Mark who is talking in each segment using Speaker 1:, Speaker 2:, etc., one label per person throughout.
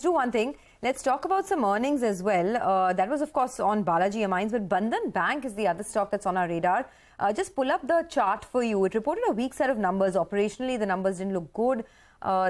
Speaker 1: let's do one thing. Let's talk about some earnings as well. That was, of course, on Balaji Amines, but Bandhan Bank is the other stock that's on our radar. Just pull up the chart for you. It reported a weak set of numbers. Operationally, the numbers didn't look good.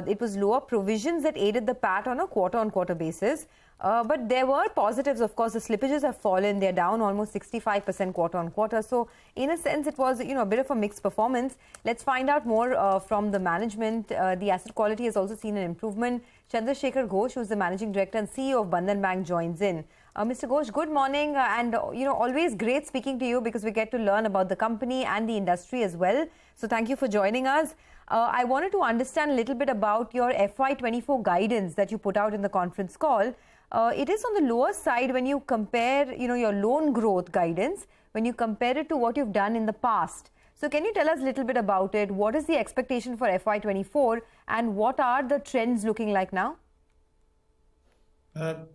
Speaker 1: It was lower provisions that aided the PAT on a quarter-on-quarter basis. But there were positives, of course. The slippages have fallen. They're down almost 65% quarter-on-quarter. So, in a sense, it was, a bit of a mixed performance. Let's find out more from the management. The asset quality has also seen an improvement. Chandra Shekhar Ghosh, who's the Managing Director and CEO of Bandhan Bank, joins in. Mr. Ghosh, good morning. And, always great speaking to you because we get to learn about the company and the industry as well. So, thank you for joining us. I wanted to understand a little bit about your FY24 guidance that you put out in the conference call. It is on the lower side when you compare, your loan growth guidance, when you compare it to what you've done in the past. So can you tell us a little bit about it? What is the expectation for FY24 and what are the trends looking like now?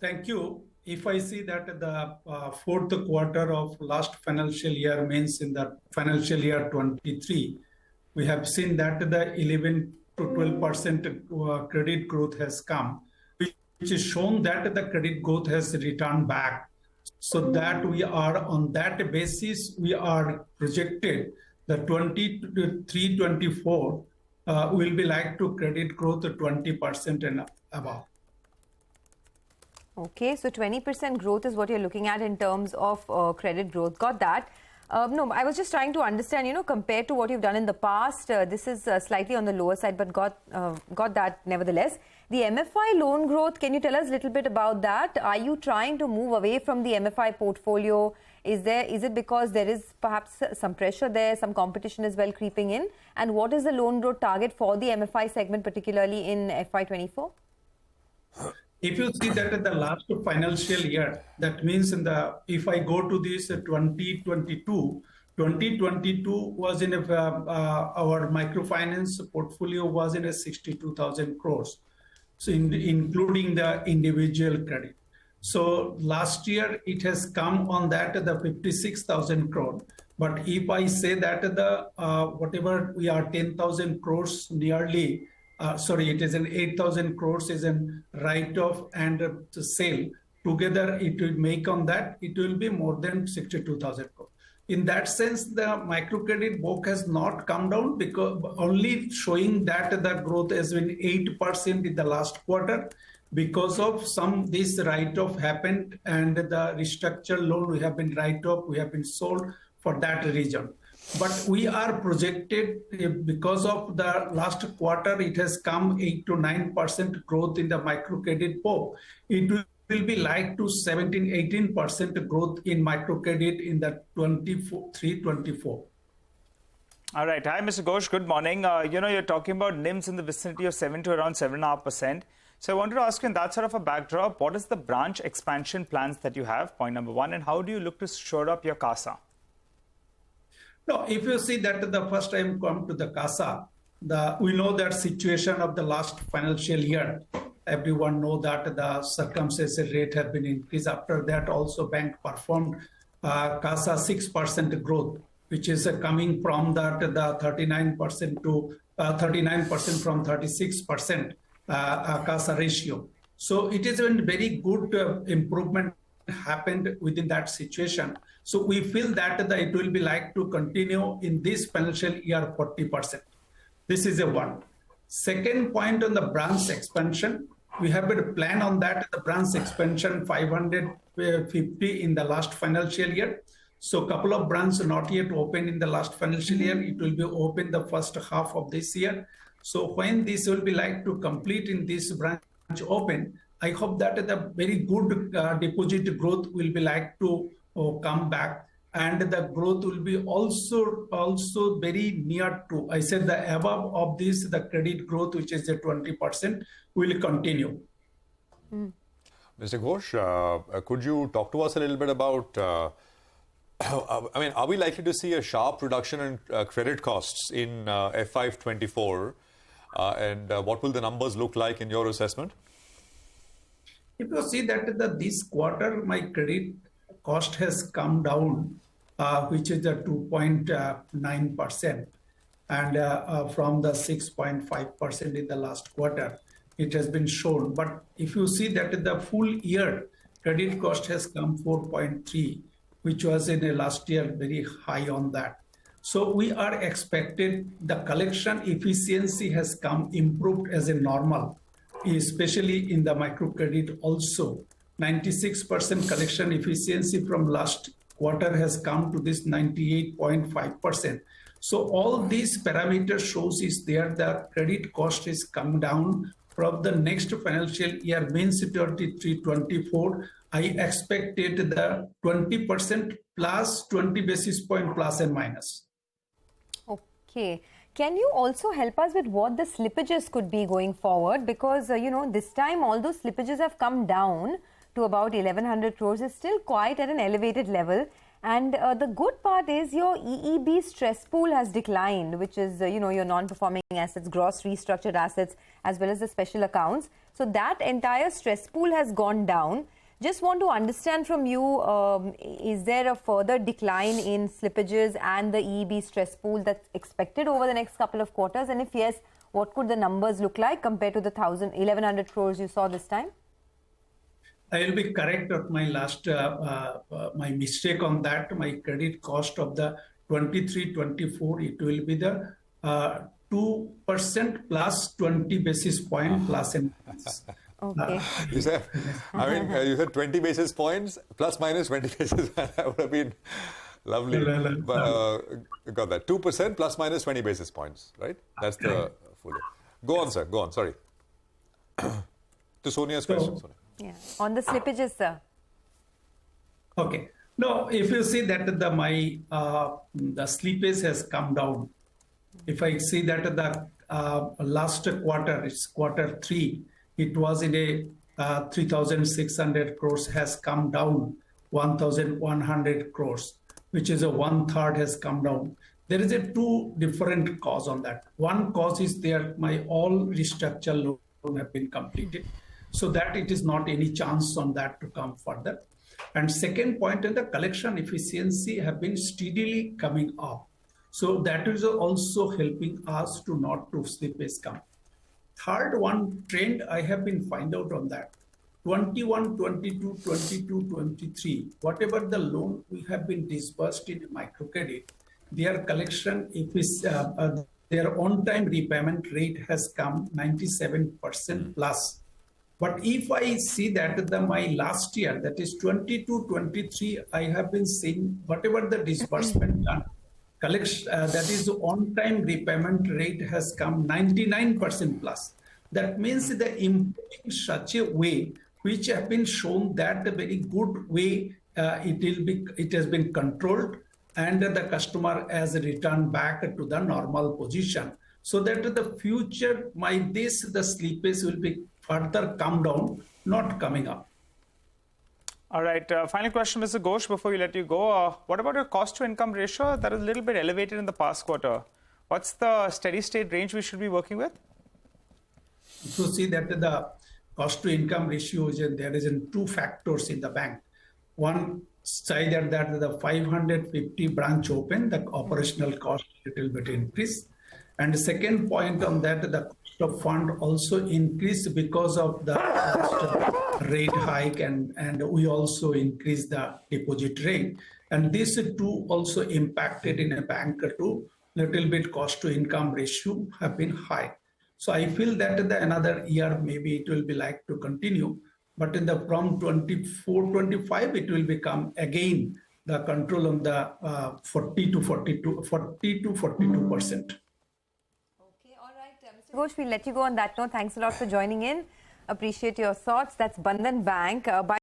Speaker 2: Thank you. If I see that the fourth quarter of last financial year means in the financial year 23, we have seen that the 11 to 12% credit growth has come, which is shown that the credit growth has returned back. So that we are on that basis, we are projected the 23-24 will be like to credit growth 20% and above.
Speaker 1: Okay, so 20% growth is what you're looking at in terms of credit growth. Got that. No, I was just trying to understand, compared to what you've done in the past, this is slightly on the lower side, but got that nevertheless. The MFI loan growth, can you tell us a little bit about that? Are you trying to move away from the MFI portfolio? Is it because there is perhaps some pressure there, some competition as well creeping in? And what is the loan growth target for the MFI segment, particularly in FY24?
Speaker 2: If you see that in the last financial year, that means if I go to this 2022 was in our microfinance portfolio was in a 62,000 crores, so including the individual credit. So last year it has come on that the 56,000 crore. But if I say that whatever we are 10,000 crores nearly. It is an 8,000 crores is an write-off and sale. Together, it will make on that, it will be more than 62,000 crores. In that sense, the microcredit book has not come down because only showing that the growth has been 8% in the last quarter because of this write-off happened and the restructured loan we have been write-off, we have been sold for that region. But we are projected because of the last quarter, it has come 8 to 9% growth in the microcredit book. It will be like to 17-18% growth in microcredit in the 23-24.
Speaker 3: All right. Hi, Mr. Ghosh. Good morning. You're talking about NIMs in the vicinity of 7 to around 7.5%. So I wanted to ask you in that sort of a backdrop, what is the branch expansion plans that you have? Point number one. And how do you look to shore up your CASA?
Speaker 2: No, if you see that the first time come to the CASA, we know that situation of the last financial year. Everyone know that the circumstances rate have been increased. After that, also bank performed CASA 6% growth, which is coming from that the 39% to 39% from 36% CASA ratio. So it is a very good improvement happened within that situation. So we feel that it will be like to continue in this financial year 40%. This is a one. Second point on the branch expansion, we have a plan on that, the branch expansion 550 in the last financial year. So a couple of branches not yet open in the last financial year. It will be open the first half of this year. So when this will be like to complete in this branch open, I hope that the very good deposit growth will be like to come back, and the growth will be also very near to, I said the above of this, the credit growth, which is the 20%, will continue.
Speaker 4: Mr. Ghosh, could you talk to us a little bit about, are we likely to see a sharp reduction in credit costs in FY24? And what will the numbers look like in your assessment?
Speaker 2: If you see that this quarter, my credit cost has come down, which is the 2.9%, and from the 6.5% in the last quarter. it has been shown. But if you see that the full year credit cost has come 4.3, which was in the last year very high on that. So we are expected the collection efficiency has come improved as a normal, especially in the microcredit also. 96% collection efficiency from last quarter has come to this 98.5%. So all these parameters shows is there the credit cost is come down from the next financial year, means 23-24. I expected the 20% plus 20 basis point plus and minus.
Speaker 1: Okay. Can you also help us with what the slippages could be going forward? Because, this time all those slippages have come down to about 1100 crores. Is still quite at an elevated level. And the good part is your EEB stress pool has declined, which is, your non-performing assets, gross restructured assets, as well as the special accounts. So that entire stress pool has gone down. Just want to understand from you, is there a further decline in slippages and the EEB stress pool that's expected over the next couple of quarters? And if yes, what could the numbers look like compared to the 1100 crores you saw this time?
Speaker 2: I will be correct of my last my mistake on that. My credit cost of the 23-24, it will be the 2% plus 20 basis point plus and minus.
Speaker 1: Okay.
Speaker 4: You said 20 basis points plus minus 20 basis. That would have been lovely. Got that. 2% plus minus 20 basis points, right? That's the full. Go on, sir. Go on. Sorry. To Sonia's question, Sonia.
Speaker 1: Yeah. On the slippages, sir.
Speaker 2: Okay. No, if you see that the slippage has come down. If I see that the last quarter, it's quarter 3, it was in a 3,600 crores has come down 1,100 crores, which is a 1/3 has come down. There is a 2 different cause on that. One cause is there, my all restructure loan have been completed. So that it is not any chance on that to come further. And second point, in the collection efficiency have been steadily coming up. So that is also helping us to not to slippage come. Third one trend I have been find out on that. 21, 22, 22, 23, whatever the loan we have been disbursed in microcredit, their collection, their on-time repayment rate has come 97% plus. But if I see that my last year, that is 22-23, I have been seeing whatever the disbursement done, collection that is on-time repayment rate has come 99% plus. That means the improving such a way, which have been shown that a very good way it has been controlled, and the customer has returned back to the normal position. So that the future, the slippage will be further come down, not coming up.
Speaker 3: All right. Final question, Mr. Ghosh, before we let you go. What about your cost to income ratio? That is a little bit elevated in the past quarter. What's the steady state range we should be working with?
Speaker 2: To see that the cost to income ratio is there is 2 factors in the bank. One side that the 550 branch open, the operational cost little bit increase. And the second point on that, the cost of fund also increased because of the rate hike, and we also increased the deposit rate. And these 2 also impacted in a bank to little bit cost to income ratio have been high. So I feel that another year maybe it will be like to continue, but in the from 24-25 it will become again the control on the 40 to 42%.
Speaker 1: Okay, all right, Mr. Ghosh, we'll let you go on that note. Thanks a lot for joining in. Appreciate your thoughts. That's Bandhan Bank.